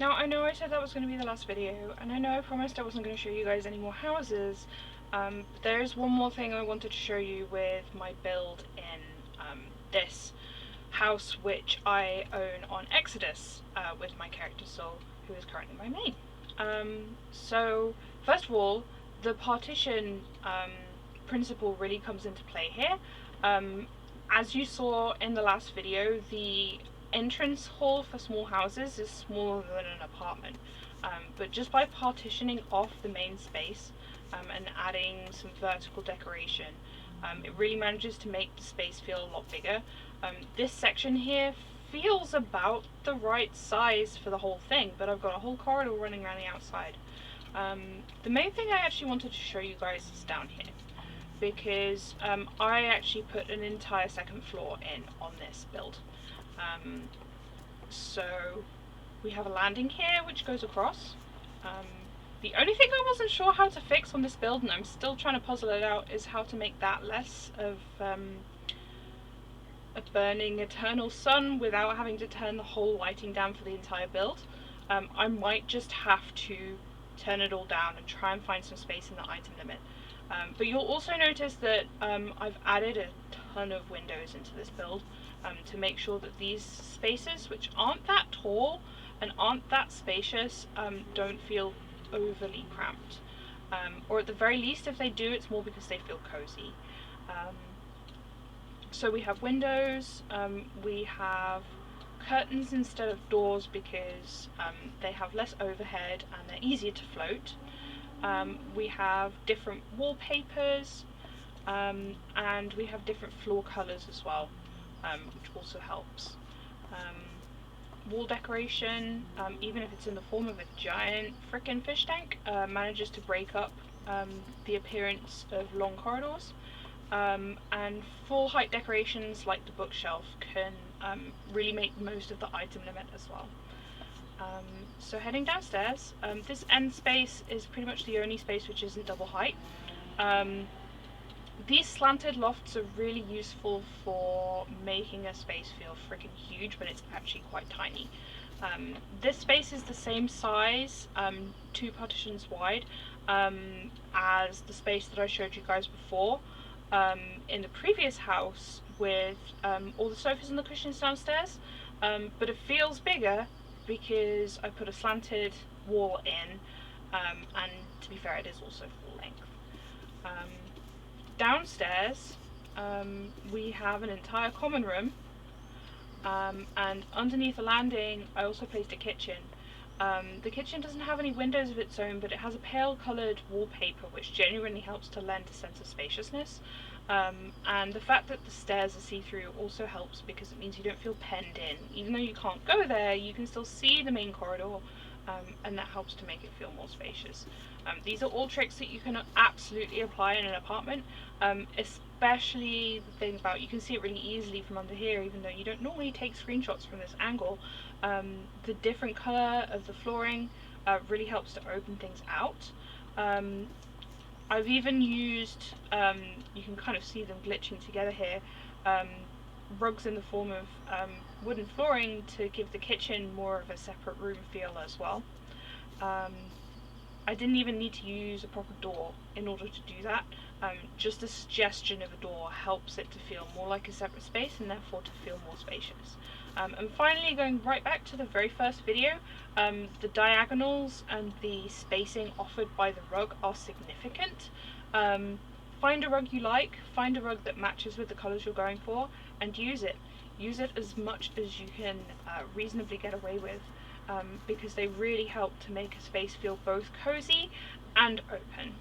Now, I know I said that was going to be the last video, and I know I promised I wasn't going to show you guys any more houses, but there's one more thing I wanted to show you with my build in this house, which I own on Exodus with my character Soul, who is currently my main. So, first of all, the partition principle really comes into play here. As you saw in the last video, the entrance hall for small houses is smaller than an apartment, but just by partitioning off the main space and adding some vertical decoration, it really manages to make the space feel a lot bigger. This section here feels about the right size for the whole thing, but I've got a whole corridor running around the outside. The main thing I actually wanted to show you guys is down here, because I actually put an entire second floor in on this build. So we have a landing here which goes across. The only thing I wasn't sure how to fix on this build, and I'm still trying to puzzle it out, is how to make that less of a burning eternal sun without having to turn the whole lighting down for the entire build. I might just have to turn it all down and try and find some space in the item limit. But you'll also notice that I've added a ton of windows into this build to make sure that these spaces, which aren't that tall and aren't that spacious, don't feel overly cramped. Or at the very least, if they do, it's more because they feel cozy. So we have windows, we have curtains instead of doors because they have less overhead and they're easier to float. We have different wallpapers, and we have different floor colours as well, which also helps. Wall decoration, even if it's in the form of a giant frickin' fish tank, manages to break up the appearance of long corridors. And full height decorations like the bookshelf can really make most of the item limit as well. So heading downstairs, this end space is pretty much the only space which isn't double height. These slanted lofts are really useful for making a space feel freaking huge when it's actually quite tiny. This space is the same size, 2 partitions wide, as the space that I showed you guys before in the previous house with all the sofas and the cushions downstairs, but it feels bigger because I put a slanted wall in, and to be fair, it is also full length. Downstairs, we have an entire common room, and underneath the landing I also placed a kitchen. The kitchen doesn't have any windows of its own, but it has a pale coloured wallpaper which genuinely helps to lend a sense of spaciousness. And the fact that the stairs are see-through also helps because it means you don't feel penned in. Even though you can't go there, you can still see the main corridor, and that helps to make it feel more spacious. These are all tricks that you can absolutely apply in an apartment, especially the thing about, you can see it really easily from under here, even though you don't normally take screenshots from this angle. The different colour of the flooring really helps to open things out. I've even used, you can kind of see them glitching together here, rugs in the form of wooden flooring to give the kitchen more of a separate room feel as well. I didn't even need to use a proper door in order to do that. Just the suggestion of a door helps it to feel more like a separate space and therefore to feel more spacious. And finally, going right back to the very first video, the diagonals and the spacing offered by the rug are significant. Find a rug you like, find a rug that matches with the colours you're going for, and use it. Use it as much as you can reasonably get away with, because they really help to make a space feel both cozy and open.